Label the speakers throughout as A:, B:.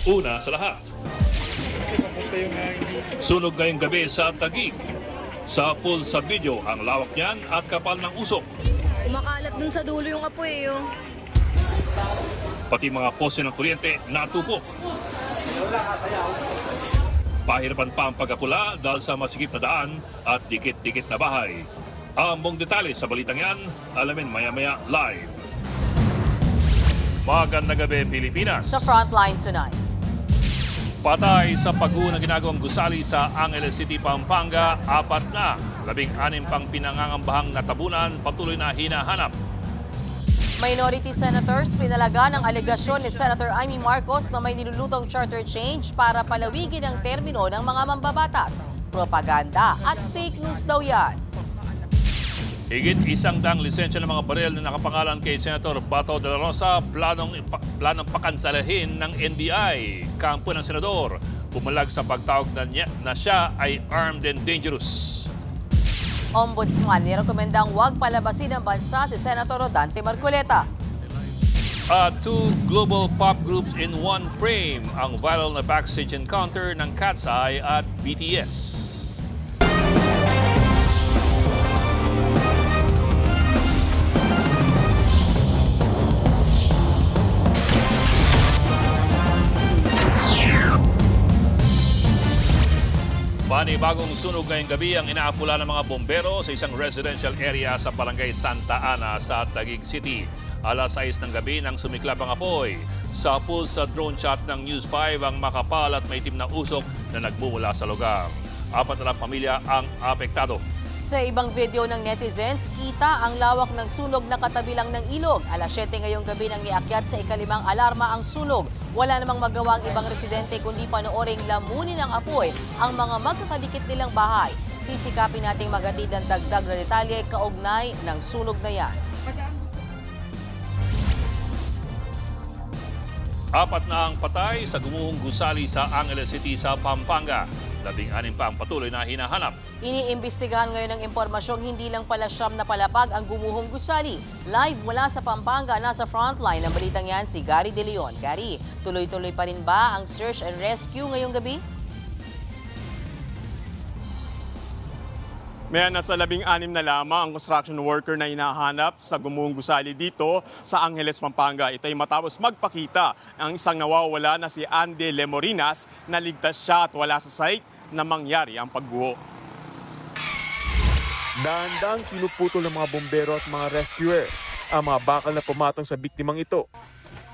A: Una sa lahat, sunog ngayong gabi sa Taguig. Sa pool sa video ang lawak niyan at kapal ng usok.
B: Kumakalat dun sa dulo yung apoy, oh.
A: Pati mga pose ng kuryente natupok. Pahirapan pa ang pagkapula dahil sa masikip na daan at dikit-dikit na bahay. Ang buong detalye sa balitang yan, alamin maya-maya live. Magandang gabi, Pilipinas.
C: Sa Frontline tonight.
A: Patay sa pagguho na ginagawang gusali sa Angeles City, Pampanga, 4 na. 16 pang pinangangambahang natabunan, patuloy na hinahanap.
C: Minority Senators pinalaga ng alegasyon ni Senator Amy Marcos na may nilulutong charter change para palawigin ang termino ng mga mambabatas. Propaganda at fake news daw yan.
A: Higit 100 lisensya ng mga baril na nakapangalan kay Senator Bato de la Rosa planong pakansalahin ng NBI. Kampo ng senador pumalag sa pagtawag na siya ay armed and dangerous.
C: Ombudsman nirekomendang huwag palabasin ng bansa si Senator Rodante Marcoleta.
A: Two global pop groups in one frame ang viral na backstage encounter ng Cat's Eye at BTS. Panibagong sunog ngayong gabi ang inaapula ng mga bombero sa isang residential area sa barangay Santa Ana sa Taguig City. Alas 6 ng gabi nang sumiklab ang apoy. Sa pulse sa drone shot ng News 5 ang makapal at maitim na usok na nagmumula sa lugar. 4 na pamilya ang apektado.
C: Sa ibang video ng netizens, kita ang lawak ng sunog na katabi lang ng ilog. Alas 7 ngayong gabi nang iakyat sa ikalimang alarma ang sunog. Wala namang magawa ang ibang residente kundi panooring lamunin ng apoy ang mga magkakadikit nilang bahay. Sisikapin nating magatid ang dagdag na detalye kaugnay ng sunog na yan.
A: 4 na ang patay sa gumuhong gusali sa Angeles City sa Pampanga. 16 pa ang patuloy na hinahanap.
C: Iniimbestigahan ngayon ng impormasyong hindi lang pala siyam na palapag ang gumuhong gusali. Live mula sa Pampanga, nasa frontline ng balitang yan si Gary De Leon. Gary, tuloy-tuloy pa rin ba ang search and rescue ngayong gabi?
D: May nasa 16 na lamang ang construction worker na hinahanap sa gumuhong gusali dito sa Angeles, Pampanga. Ito ay matapos magpakita ang isang nawawala na si Andy Lemorinas na ligtas siya at wala sa site na mangyari ang pagguho.
E: Dahan-dahang pinuputol ng mga bombero at mga rescuer ang mga bakal na pumatong sa biktimang ito.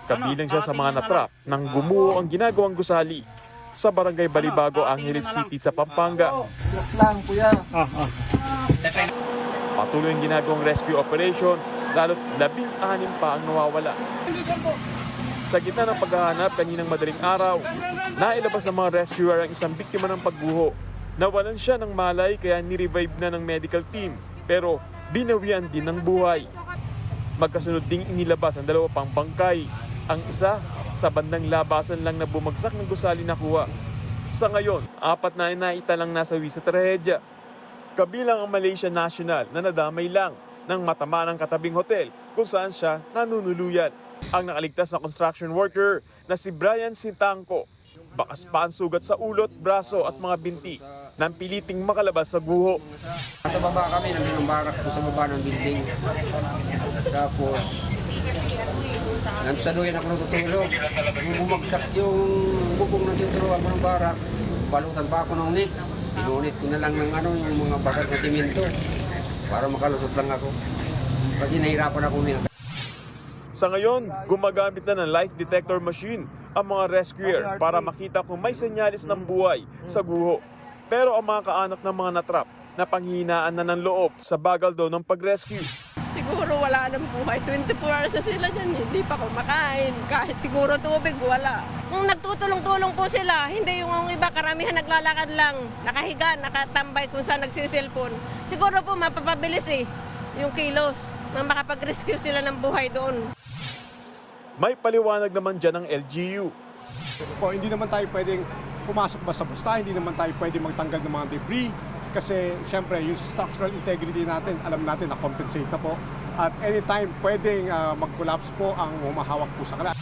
E: Kabilang siya sa mga natrap nang gumuho ang ginagawang gusali sa Barangay Balibago, Angeles City sa Pampanga. Patuloy ang ginagawang rescue operation, lalo't 16 pa ang nawawala. Sa gitna ng paghahanap kaninang madaling araw, nailabas ng mga rescuer ang isang biktima ng pagguho. Nawalan siya ng malay kaya ni-revive na ng medical team, pero binawian din ng buhay. Magkasunod ding inilabas ang 2 pang bangkay. Ang isa sa bandang labasan lang na bumagsak ng gusali nakuha. Sa ngayon, 4 na naitalang nasawi sa trahedya. Kabilang ang Malaysia National na nadamay lang nang matama ng katabing hotel kung saan siya nanunuluyan. Ang nakaligtas na construction worker na si Brian Sintangco, bakas pa ang sugat sa ulot, braso at mga binti nang piliting makalabas sa guho.
F: Sa baba kami, nandun ang barak sa baba ng building. Tapos, nagsaluyan ako natutulog. Bumagsak yung bubong ng tinturuan ko ng barak. Balutan pa ako ng net. Sinunit ko na lang ng yung mga bagat na simento para makalusot lang ako. Kasi nahirapan ako nila.
E: Sa ngayon, gumagamit na ng life detector machine ang mga rescuer para makita kung may senyalis ng buhay sa guho. Pero ang mga kaanak ng mga natrap na panghihinaan na ng loob sa bagal daw ng pag-rescue.
G: Siguro wala nang buhay. 24 hours na sila dyan. Hindi pa kumakain. Kahit siguro tubig, wala. Kung nagtutulong-tulong po sila, hindi yung iba karamihan naglalakad lang. Nakahiga, nakatambay kung saan nagsiselfon. Siguro po mapapabilis yung kilos nang makapag-rescue sila ng buhay doon.
E: May paliwanag naman dyan ng LGU.
H: Po, hindi naman tayo pwedeng pumasok basta-basta, hindi naman tayo pwedeng magtanggal ng mga debris. Kasi siyempre yung structural integrity natin, alam natin na compensate na po. At anytime pwedeng mag-collapse po ang humahawak po sa kanal.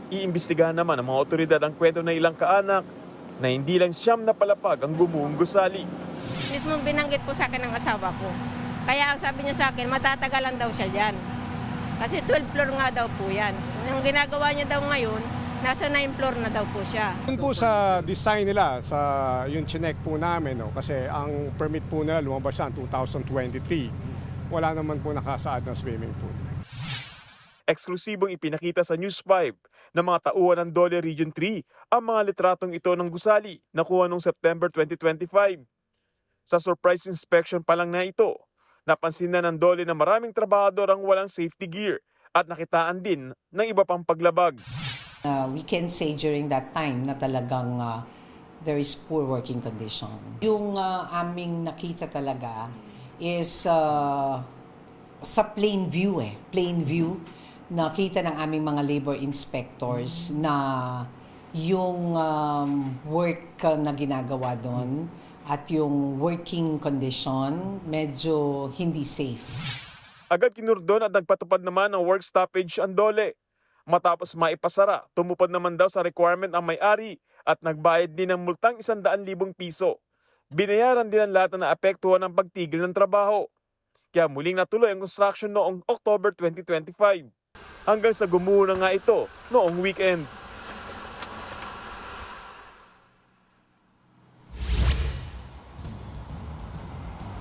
E: Iimbestigahan naman ng mga otoridad ang kwento ng ilang kaanak na hindi lang siyam na palapag ang gumuhong gusali.
G: Mismo binanggit po sa akin ng asawa ko. Kaya ang sabi niya sa akin, matatagalan daw siya dyan. Kasi 12th floor nga daw po yan. Ang ginagawa niya daw ngayon, nasa 9th floor na daw po siya.
H: Yun po sa design nila, sa yung chinek po namin, no? Kasi ang permit po nila lumabas siya 2023. Wala naman po nakasaad na swimming pool.
E: Eksklusibong ipinakita sa News 5 ng mga tauhan ng Dole Region 3 ang mga litratong ito ng gusali na kuha noong September 2025. Sa surprise inspection pa lang na ito, napansin na ng Dole na maraming trabahador ang walang safety gear at nakitaan din ng iba pang paglabag.
I: We can say during that time na talagang there is poor working condition. Yung aming nakita talaga is sa plain view plain view. Nakita ng aming mga labor inspectors na yung work na ginagawa doon at yung working condition medyo hindi safe.
E: Agad kinurdon at nagpatupad naman ng work stoppage ang Dole. Matapos maipasara, tumupad naman daw sa requirement ang may-ari at nagbayad din ng multang 100,000 piso. Binayaran din ang lahat na naapektuhan ng pagtigil ng trabaho. Kaya muling natuloy ang construction noong October 2025. Hanggang sa gumuho na nga ito noong weekend.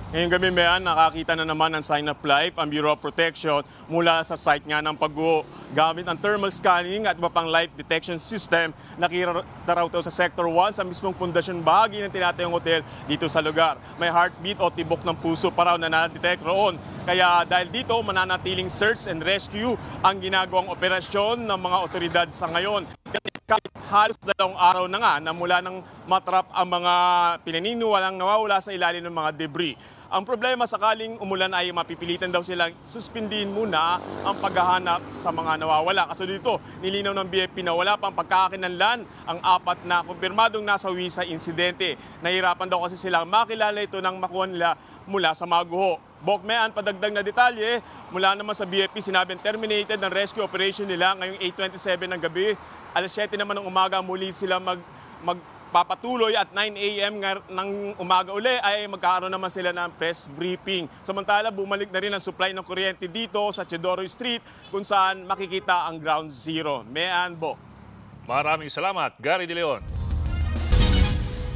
D: Ngayong gabi mayan, nakakita na naman ng sign of life ang Bureau of Protection mula sa site nga ng pagguho. Gamit ang thermal scanning at iba pang life detection system, nakita raw ito sa Sector 1 sa mismong pundasyon bahagi ng tinatayong hotel dito sa lugar. May heartbeat o tibok ng puso pa raw na na-detect roon. Kaya dahil dito, mananatiling search and rescue ang ginagawang operasyon ng mga otoridad sa ngayon. Kahit halos 2 araw na nga na mula nang matrap ang mga pinanino walang nawawala sa ilalim ng mga debris. Ang problema sakaling umulan ay mapipilitan daw silang suspindihin muna ang paghahanap sa mga nawawala. Kaso dito, nilinaw ng BFP na wala pang pagkakakinlanlan ang 4 na kumpirmadong nasawi sa insidente. Nahirapan daw kasi silang makilala ito nang makuha nila mula sa maguho. Bokmean, padagdag na detalye, mula naman sa BFP sinabing terminated ng rescue operation nila ngayong 8:27 ng gabi. Alas 7 naman ng umaga muli sila magpapatuloy at 9 a.m. ng umaga uli ay magkakaroon naman sila ng press briefing. Samantala, bumalik na rin ang supply ng kuryente dito sa Chedoro Street kung saan makikita ang ground zero. Mean, Bok.
A: Maraming salamat, Gary De Leon.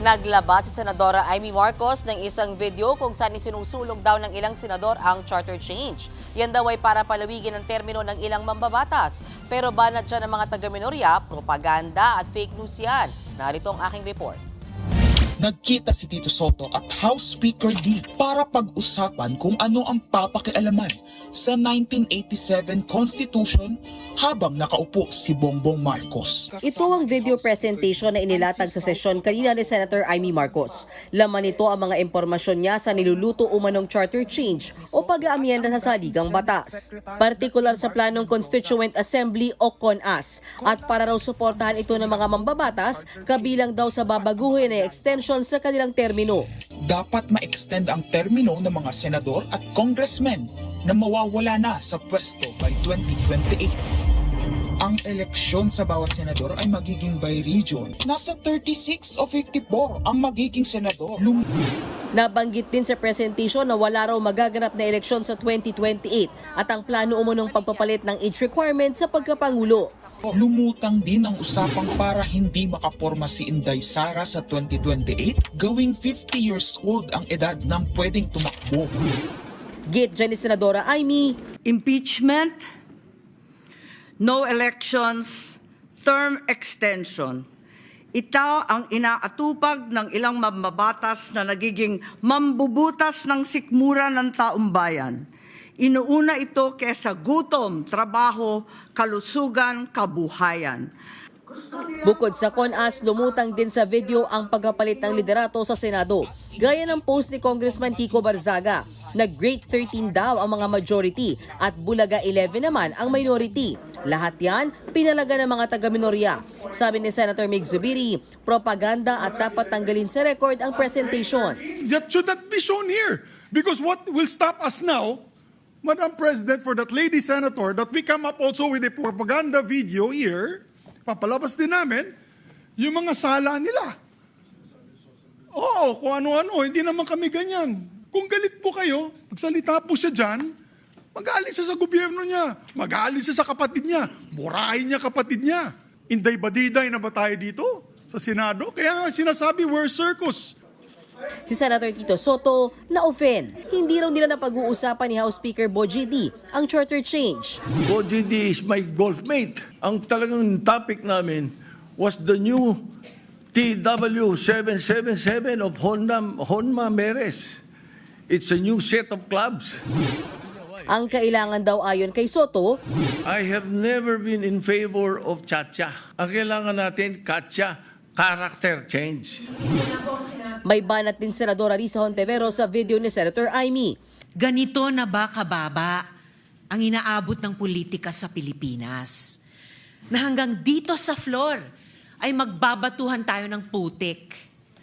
C: Naglabas si Senadora Amy Marcos ng isang video kung saan isinusulong daw ng ilang senador ang charter change. Yan daw ay para palawigin ang termino ng ilang mambabatas. Pero banat siya ng mga taga-minorya, propaganda at fake news yan. Narito ang aking report.
J: Nagkita si Tito Soto at House Speaker Lee para pag-usapan kung ano ang papakialaman sa 1987 Constitution habang nakaupo si Bongbong Marcos.
C: Ito ang video presentation na inilatag sa sesyon kanina ni Senator Amy Marcos. Laman nito ang mga impormasyon niya sa niluluto umanong charter change o pag-aamyenda sa saligang batas. Partikular sa planong Constituent Assembly o CONAS at para raw suportahan ito ng mga mambabatas kabilang daw sa babaguhin na extension sa kanilang termino.
J: Dapat ma-extend ang termino ng mga senador at congressmen na mawawala na sa pwesto by 2028. Ang eleksyon sa bawat senador ay magiging by region. Nasa 36 o 54 ang magiging senador.
C: Nabanggit din sa presentation na wala raw magaganap na eleksyon sa 2028 at ang plano umunong pagpapalit ng age requirement sa pagkapangulo.
J: Lumutang din ang usapang para hindi makaporma si Inday Sara sa 2028, gawing 50 years old ang edad ng pwedeng tumakbo.
C: Git dyan ni Senadora Amy,
K: impeachment, no elections, term extension. Ito ang inaatupag ng ilang mambabatas na nagiging mambubutas ng sikmura ng taong bayan. Inuuna ito kesa gutom, trabaho, kalusugan, kabuhayan.
C: Bukod sa CONAS, lumutang din sa video ang pagpapalit ng liderato sa Senado. Gaya ng post ni Congressman Kiko Barzaga, nag-grade 13 daw ang mga majority at Bulaga 11 naman ang minority. Lahat yan, pinalaga ng mga taga-minorya. Sabi ni Senator Mig Zubiri, propaganda at dapat tanggalin sa record ang presentation.
L: That should not be shown here. Because what will stop us now, Madam President, for that lady senator, that we come up also with a propaganda video here, Papalabas din namin yung mga sala nila. Oo, kung ano-ano, hindi naman kami ganyan. Kung galit po kayo, magsalita po siya dyan, mag-aalis siya sa gobyerno niya, mag-aalis siya sa kapatid niya, murahin niya kapatid niya. Inday-badiday na ba tayo dito sa Senado? Kaya nga sinasabi, we're circus.
C: Si Senator Tito Soto na-offend. Hindi raw nila napag-uusapan ni House Speaker Bogie D ang charter change.
M: Bogie D is my golfmate. Ang talagang topic namin was the new TW777 of Honma Meres. It's a new set of clubs.
C: Ang kailangan daw ayon kay Soto,
M: I have never been in favor of chacha. Ang kailangan natin, katcha, character change.
C: may banat din Senadora Risa Hontevero sa video ni Senator Amy.
N: Ganito na ba kababa ang inaabot ng politika sa Pilipinas? Na hanggang dito sa floor ay magbabatuhan tayo ng putik.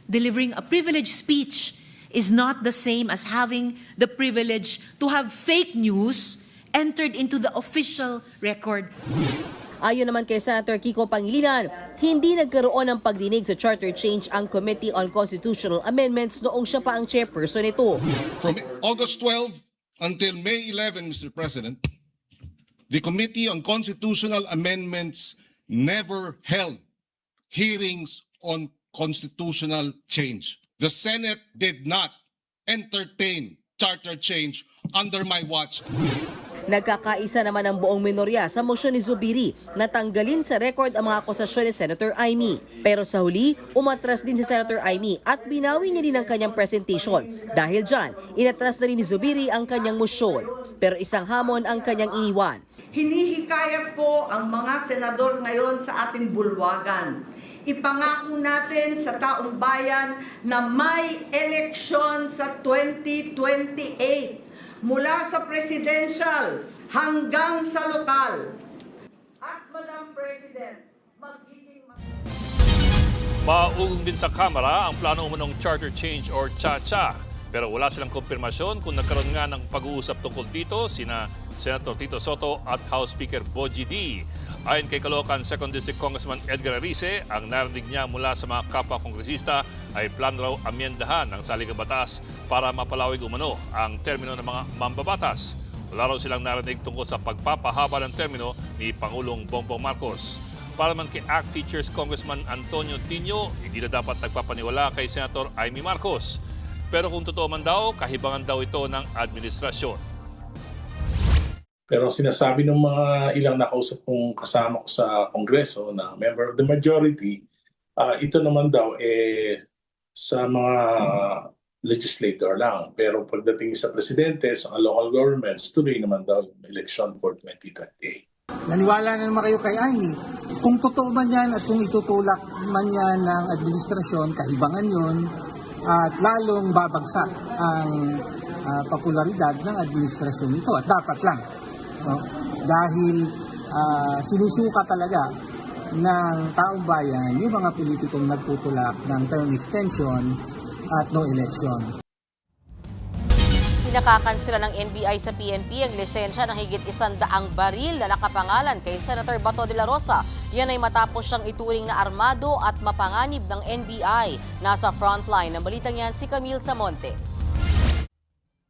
N: Delivering a privileged speech is not the same as having the privilege to have fake news entered into the official record.
C: Ayon naman kay Senator Kiko Pangilinan, hindi nagkaroon ng pagdinig sa charter change ang Committee on Constitutional Amendments noong siya pa ang chairperson nito.
O: From August 12 until May 11, Mr. President, the Committee on Constitutional Amendments never held hearings on constitutional change. The Senate did not entertain charter change under my watch.
C: Nagkakaisa naman ang buong minorya sa motion ni Zubiri na tanggalin sa record ang mga akusasyon ni Senator Amy. Pero sa huli, umatras din si Senator Amy at binawi niya din ang kanyang presentation. Dahil dyan, inatras na rin ni Zubiri ang kanyang motion. Pero isang hamon ang kanyang iniwan.
K: Hinihikayat ko ang mga senador ngayon sa ating bulwagan. Ipangako natin sa taong bayan na may eleksyon sa 2028 mula sa presidential hanggang sa lokal. At Madam President, magiging...
A: Maugong din sa Kamara ang plano umunong charter change or cha-cha. Pero wala silang kumpirmasyon kung nagkaroon nga ng pag-uusap tungkol dito sina Senator Tito Soto at House Speaker Bogie D. Ayon kay Caloocan 2nd District Congressman Edgar Arice, ang narinig niya mula sa mga kapwa-kongresista ay plan raw amyendahan ng saligang batas para mapalawig umano ang termino ng mga mambabatas. Wala raw silang narinig tungkol sa pagpapahaba ng termino ni Pangulong Bongbong Marcos. Para man kay ACT Teachers Congressman Antonio Tino, hindi na dapat nagpapaniwala kay Senator Amy Marcos. Pero kung totoo man daw, kahibangan daw ito ng administrasyon.
P: Pero sinasabi ng mga ilang nakausap kong kasama ko sa Kongreso na member of the majority, ito naman daw sa mga legislator lang. Pero pagdating sa presidente, sa local governments, tuloy naman daw yung election for 2028.
Q: Naniwala na naman kayo kay Amy. Kung totoo man yan at kung itutulak man yan ng administrasyon, kahibangan yun, at lalong babagsak ang popularidad ng administrasyon ito. At dapat lang. No? Dahil sinusuka talaga ng taong bayan yung mga politikong nagtutulak ng term extension at no election.
C: Pinakakansela ng NBI sa PNP ang lisensya ng higit 100 baril na nakapangalan kay Senator Bato de la Rosa. Yan ay matapos siyang ituring na armado at mapanganib ng NBI. Nasa frontline ng balitang yan si Camille Samonte.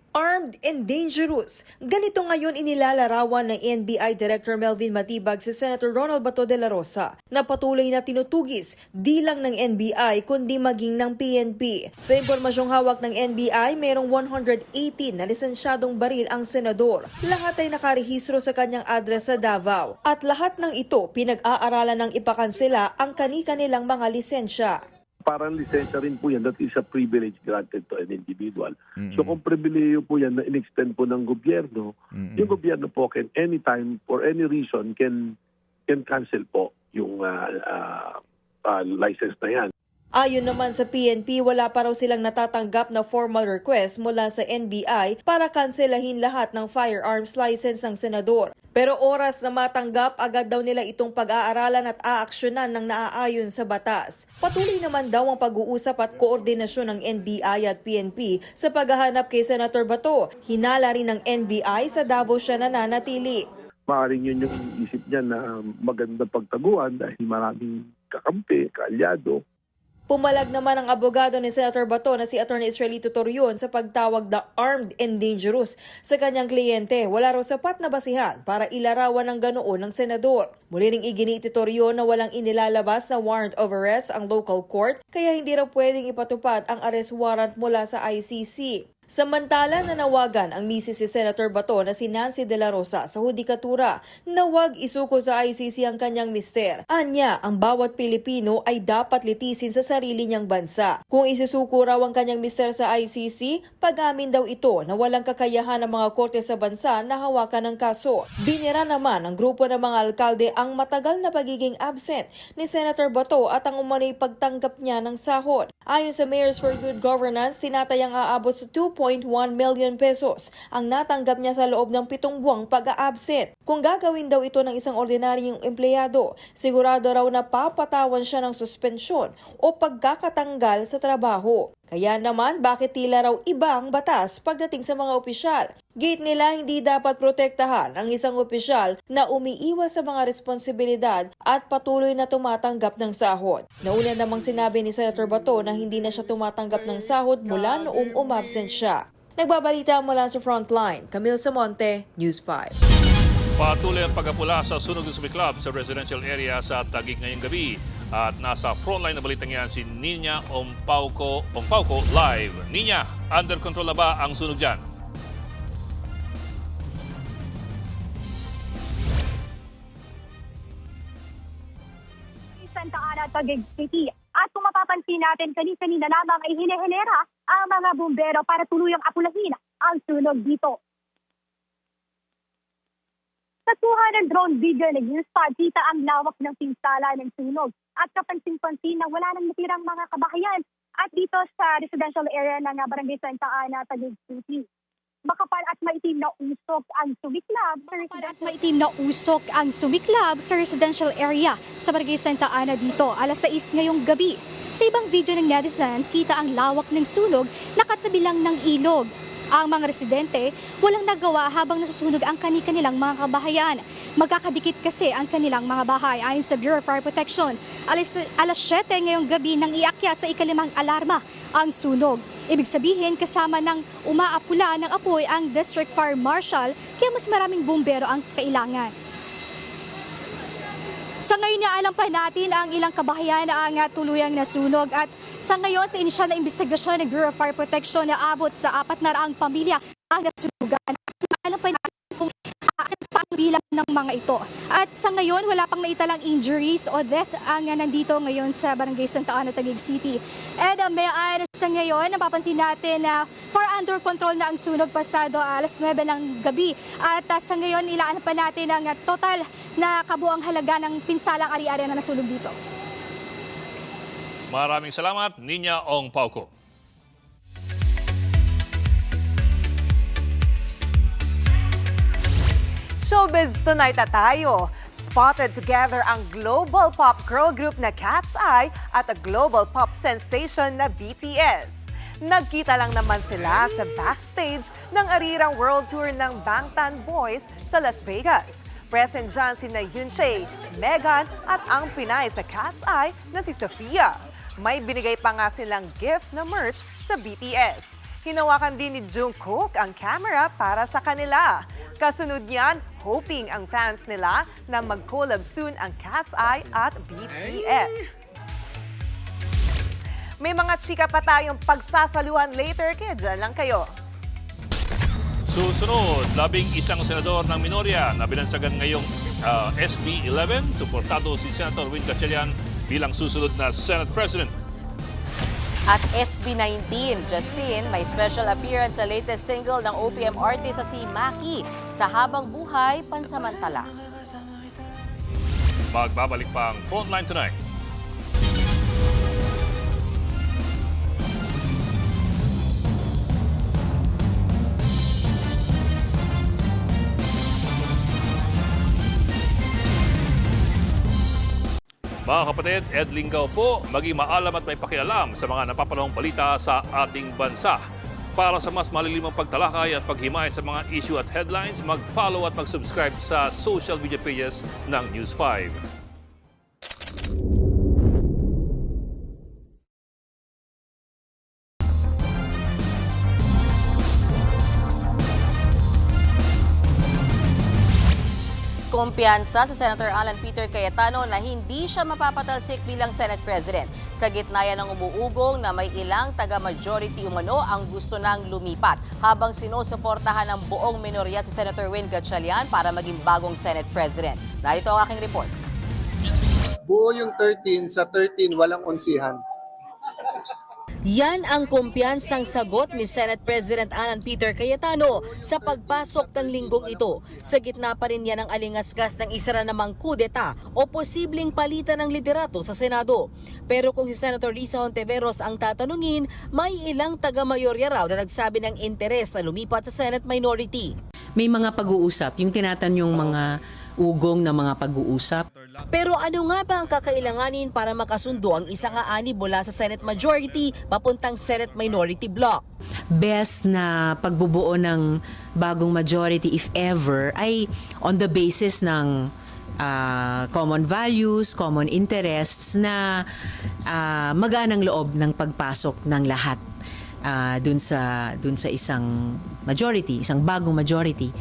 R: Armed and dangerous. Ganito ngayon inilalarawan ng NBI Director Melvin Matibag si Senator Ronald Bato de la Rosa na patuloy na tinutugis di lang ng NBI kundi maging ng PNP. Sa impormasyong hawak ng NBI, mayroong 118 na lisensyadong baril ang senador. Lahat ay nakarehistro sa kanyang address sa Davao at lahat ng ito pinag-aaralan ng ipakansela ang kani-kanilang mga lisensya.
S: Parang lisensya rin po yan, that is a privilege granted to an individual. So kung pribileyo po yan na in-extend po ng gobyerno, yung gobyerno po can anytime, for any reason, can cancel po yung license na yan.
R: Ayon naman sa PNP, wala pa raw silang natatanggap na formal request mula sa NBI para kanselahin lahat ng firearms license ng senador. Pero oras na matanggap, agad daw nila itong pag-aaralan at aaksyonan ng naaayon sa batas. Patuloy naman daw ang pag-uusap at koordinasyon ng NBI at PNP sa paghahanap kay Senator Bato. Hinala rin ng NBI sa Davao siya nananatili.
S: maaaring yun yung isip niya na magandang pagtaguan dahil maraming kakampi, kaalyado.
R: Pumalag naman ang abogado ni Senator Bato na si Atty. Israelito Torion sa pagtawag na armed and dangerous sa kanyang kliyente. Wala raw sapat na basihan para ilarawan ng ganoon ng senador. Muli ring iginiit ni Torion na walang inilalabas na warrant of arrest ang local court kaya hindi raw pwedeng ipatupad ang arrest warrant mula sa ICC. Samantala nanawagan ang misis si Senator Bato na si Nancy De La Rosa sa hudikatura na huwag isuko sa ICC ang kanyang mister. Anya, ang bawat Pilipino ay dapat litisin sa sarili niyang bansa. Kung isusuko raw ang kanyang mister sa ICC, pag-amin daw ito na walang kakayahan ng mga korte sa bansa na hawakan ng kaso. Binira naman ang grupo ng mga alkalde ang matagal na pagiging absent ni Senator Bato at ang umano'y pagtanggap niya ng sahod. Ayon sa Mayors for Good Governance, tinatayang aabot sa 2.1 million pesos ang natanggap niya sa loob ng 7 buwang pag-a-absent. Kung gagawin daw ito ng isang ordinaryong empleyado, sigurado raw na papatawan siya ng suspensyon o pagkakatanggal sa trabaho. Kaya naman bakit tila raw iba ang batas pagdating sa mga opisyal? Gate nila hindi dapat protektahan ang isang opisyal na umiiwas sa mga responsibilidad at patuloy na tumatanggap ng sahod. Nauna namang sinabi ni Senator Bato na hindi na siya tumatanggap ng sahod mula noong umabsent siya. Nagbabalita mula sa Frontline, Camille Samonte, News 5.
A: Patuloy ang pagkapula sa sunog ng sumiklab sa residential area sa Taguig ngayong gabi. At nasa frontline na balitang yan si Nina Ompauco live. Nina, under control na ba ang sunog dyan?
T: Santa Ana, Taguig City. At kung mapapansin natin, kanina lamang ay hinehelera ang mga bumbero para tuluyang apulahin ang sunog dito. Sa 200 drone video na nag-install, kita ang lawak ng pinsala ng sunog at kapansin-pansin na wala nang natirang mga kabahayan at dito sa residential area ng Barangay Santa Ana, Taguig City. Makapal at maitim na usok ang sumiklab sa residential area sa Barangay Santa Ana dito, alas 6 ngayong gabi. Sa ibang video ng netizens, kita ang lawak ng sunog na katabi lang ng ilog. Ang mga residente walang nagawa habang nasusunog ang kanilang mga kabahayan. Magkakadikit kasi ang kanilang mga bahay. Ayon sa Bureau of Fire Protection, alas 7 ngayong gabi nang iakyat sa ikalimang alarma ang sunog. Ibig sabihin kasama ng umaapula ng apoy ang District Fire Marshal kaya mas maraming bumbero ang kailangan. Sa ngayon alam pa natin ang ilang kabahayan na ang tuluyang nasunog at sa ngayon sa inisyal na investigasyon ng Bureau of Fire Protection na abot sa 400 pamilya ang nasunugan. Alam pa natin kung pa ang bilang ng mga ito. At sa ngayon wala pang naitalang injuries o death ang nandito ngayon sa Barangay Santa Ana, Taguig City. And sa ngayon napapansin natin na for under control na ang sunog pasado alas 9 ng gabi. At sa ngayon ilaan pa natin ang total na kabuang halaga ng pinsalang ari-ari na nasunog dito.
A: Maraming salamat, Nina Ompauco.
U: Showbiz tonight na tayo. Spotted together ang global pop girl group na Cat's Eye at a global pop sensation na BTS. Nagkita lang naman sila sa backstage ng arirang world tour ng Bangtan Boys sa Las Vegas. Present dyan sina Yunchae, Megan at ang Pinay sa Cat's Eye na si Sofia. May binigay pa nga silang gift na merch sa BTS. Hinawakan din ni Jungkook ang camera para sa kanila. Kasunod niyan, hoping ang fans nila na mag-collab soon ang Cat's Eye at BTS. May mga chika pa tayong pagsasaluhan later, kaya dyan lang kayo.
A: Susunod, 11 senador ng minorya na binansagan ngayong SB 11. Suportado si Senator Win Gatchalian bilang susunod na Senate President.
C: At SB 19, Justin, may special appearance sa latest single ng OPM artist sa si Maki sa Habang Buhay Pansamantala.
A: Magbabalik pa ang Frontline tonight. Mga kapatid, Ed Lingaw po, maging maalam at may pakialam sa mga napapanahong balita sa ating bansa. Para sa mas malilimang pagtalakay at paghimay sa mga issue at headlines, mag-follow at mag-subscribe sa social media pages ng News 5.
C: Kumpiyansa sa Senator Alan Peter Cayetano na hindi siya mapapatalsik bilang Senate President. Sa gitna yan ng umuugong na may ilang taga-majority umano ang gusto nang lumipat habang sinusuportahan ng buong minorya si Senator Win Gatchalian para maging bagong Senate President. Narito ang aking report.
B: Buo yung 13, sa 13 walang onsihan.
C: Yan ang kumpiyansang sagot ni Senate President Alan Peter Cayetano sa pagpasok ng linggong ito. Sa gitna pa rin yan ang alingasgas ng isa na namang kudeta o posibleng palitan ng liderato sa Senado. Pero kung si Senator Risa Hontiveros ang tatanungin, may ilang taga-mayorya raw na nagsabi ng interes na lumipat sa Senate minority.
N: May mga pag-uusap, yung tinatanyong mga ugong na mga pag-uusap.
C: Pero ano nga ba ang kakailanganin para makasundo ang isang aanib mula sa Senate majority papuntang Senate minority block?
N: Best na pagbubuo ng bagong majority, if ever, ay on the basis ng common values, common interests na maganang loob ng pagpasok ng lahat dun sa isang majority, isang bagong majority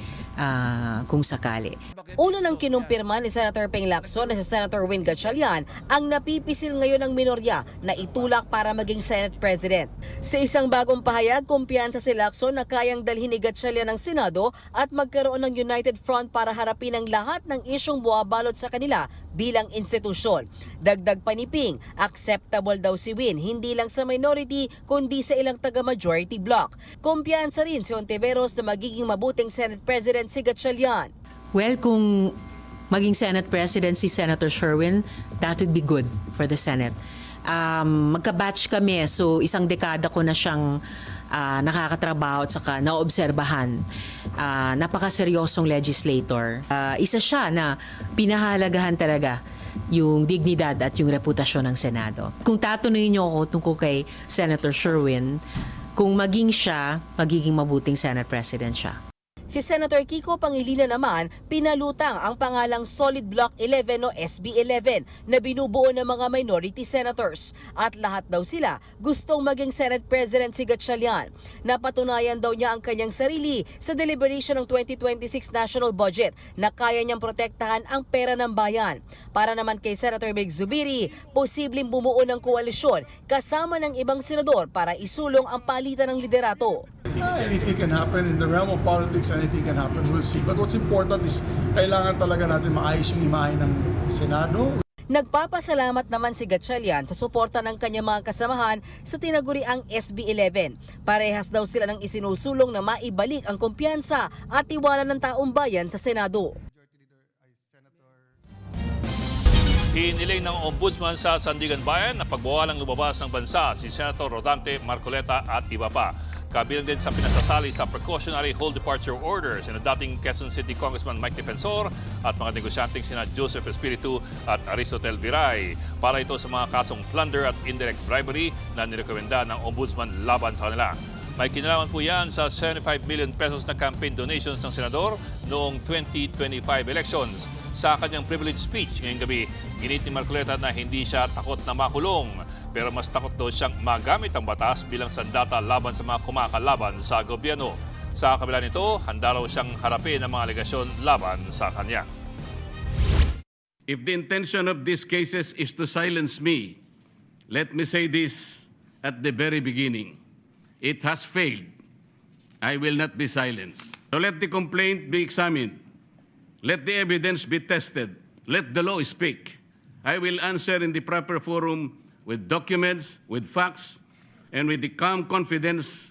N: kung sakali.
C: Uno nang kinumpirma ni Senator Ping Lacson na si Senator Win Gatchalian ang napipisil ngayon ng minorya na itulak para maging Senate President. Sa isang bagong pahayag, kumpiyansa si Lacson na kayang dalhin ni Gatchalian ng Senado at magkaroon ng united front para harapin ang lahat ng isyong buwabalot sa kanila bilang institusyon. Dagdag pa ni Ping, acceptable daw si Win hindi lang sa minority kundi sa ilang taga-majority block. Kumpiyansa rin si Hontiveros na magiging mabuting Senate President si Gatchalian.
N: Well, kung maging Senate President si Senator Sherwin, that would be good for the Senate. Magka-batch kami, so isang dekada ko na siyang nakakatrabaho at saka naobserbahan. Napakaseryosong legislator. Isa siya na pinahalagahan talaga yung dignidad at yung reputasyon ng Senado. Kung tatanungin niyo ako tungkol kay Senator Sherwin, kung maging siya, magiging mabuting Senate President siya.
C: Si Senator Kiko Pangilinan naman, pinalutang ang pangalang Solid Block 11 o SB11 na binubuo ng mga minority senators. At lahat daw sila gustong maging Senate President si Gatchalian. Napatunayan daw niya ang kanyang sarili sa deliberation ng 2026 national budget na kaya niyang protektahan ang pera ng bayan. Para naman kay Senator Mig Zubiri, posibleng bumuo ng koalisyon kasama ng ibang senador para isulong ang palitan ng liderato.
L: Anything can happen in the realm of politics. Anything can happen. We'll see. But what's important is kailangan talaga natin maayos yung imahe ng Senado.
C: Nagpapasalamat naman si Gatchalian sa suporta ng kanyang mga kasamahan sa tinaguriang SB11. Parehas daw sila ng isinusulong na maibalik ang kumpiyansa at tiwala ng taong bayan sa Senado.
A: Iniling ng Ombudsman sa Sandigan Bayan na pagbawalang lumabas ng bansa si Senator Rodante Marcoleta at iba pa. Kabilang din sa pinasasali sa precautionary whole departure orders na dating Quezon City Congressman Mike Defensor at mga negosyanteng sina Joseph Espiritu at Aristotel Viray para ito sa mga kasong plunder at indirect bribery na nirekomenda ng Ombudsman laban sa kanila. May kinalaman po yan sa 75 million pesos na campaign donations ng Senador noong 2025 elections. Sa kanyang privilege speech ngayong gabi, ginit ni Marcoleta na hindi siya takot na makulong, pero mas takot daw siyang magamit ang batas bilang sandata laban sa mga kumakalaban sa gobyerno. Sa kabila nito, handa raw siyang harapin ang mga alegasyon laban sa kanya.
V: If the intention of these cases is to silence me, let me say this at the very beginning. It has failed. I will not be silenced. So let the complaint be examined. Let the evidence be tested. Let the law speak. I will answer in the proper forum with documents, with facts, and with the calm confidence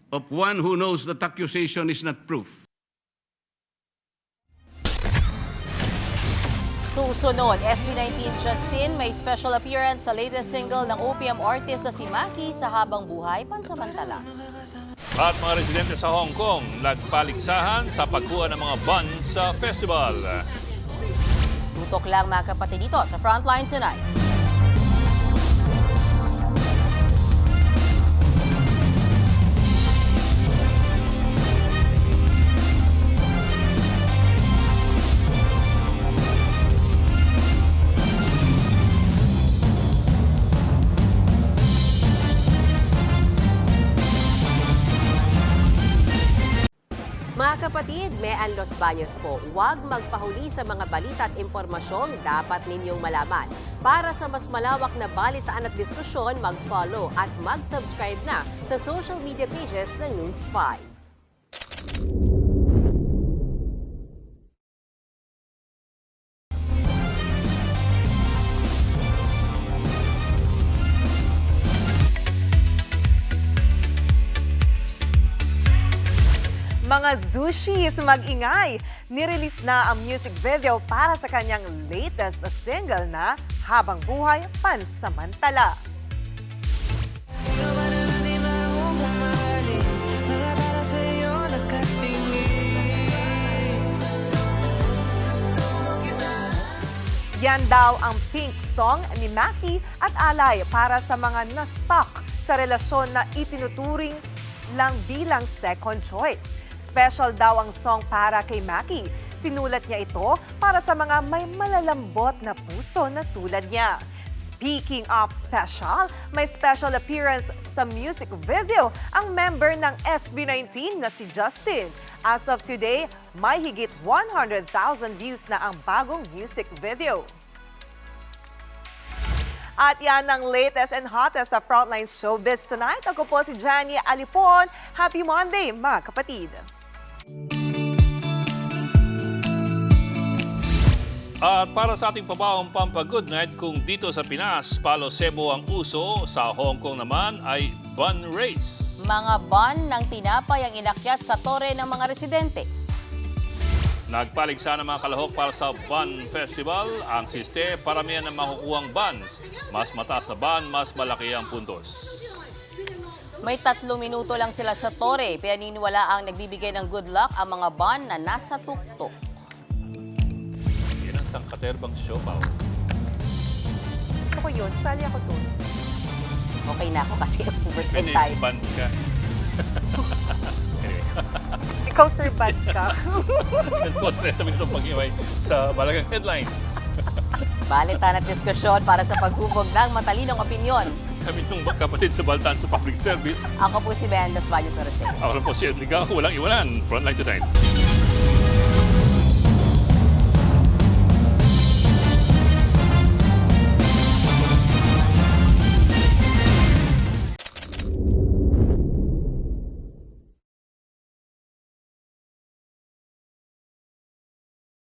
V: of one who knows that accusation is not proof.
C: Susunod, SB19 Justin may special appearance sa latest single ng OPM artist na si Maki sa Habang Buhay Pansamantala.
A: At mga residente sa Hong Kong nagpaligsahan sa pagkuha ng mga bond sa festival.
C: Tutok lang mga kapatid dito sa Frontline Tonight. kapatid, Mean Los Baños po. Huwag magpahuli sa mga balita at impormasyong dapat ninyong malaman. Para sa mas malawak na balitaan at diskusyon, mag-follow at mag-subscribe na sa social media pages ng News 5.
U: Mga Zushis, mag-ingay! Nirelease na ang music video para sa kanyang latest na single na Habang Buhay Pansamantala. Yan daw ang pink song ni Maki at Alay para sa mga na-stuck sa relasyon na itinuturing lang bilang second choice. Special daw ang song para kay Maki. Sinulat niya ito para sa mga may malalambot na puso na tulad niya. Speaking of special, may special appearance sa music video ang member ng SB19 na si Justin. As of today, may higit 100,000 views na ang bagong music video. At yan ang latest and hottest sa Frontline Showbiz tonight. Ako po si Jenny Alipon. Happy Monday, mga kapatid!
A: At para sa ating pabawang Pampa-Good Night, kung dito sa Pinas, Palo Cebo ang uso, sa Hong Kong naman ay bun race.
C: Mga bun ng tinapay ang inakyat sa tore ng mga residente.
A: Nagpaligsa ng mga kalahok para sa Bun Festival. Ang siste, paramihan ng makukuhang buns. Mas mataas na bun, mas malaki ang puntos.
C: May 3 minuto lang sila sa tore. Pinaniniwala ang nagbibigay ng good luck ang mga bun na nasa tuktok.
A: Yan ang sangkaterbang show, Pao.
U: Gusto ko yun. Sali ako doon.
C: Okay na ako kasi overtime
A: Hindi,
C: tayo.
A: bun ka. Anyway.
U: Ikaw, Sir Bad ka.
A: Po, 30 minutong pag-iway sa Balagang Headlines.
C: Balitan at diskusyon para sa paghubog ng matalinong opinyon.
A: Kami nung kapatid sa Baltan sa Public Service.
C: Ako po si Mean Los Baños Araceli.
A: Ako lang po si Edliga, walang iwanan. Frontline tonight.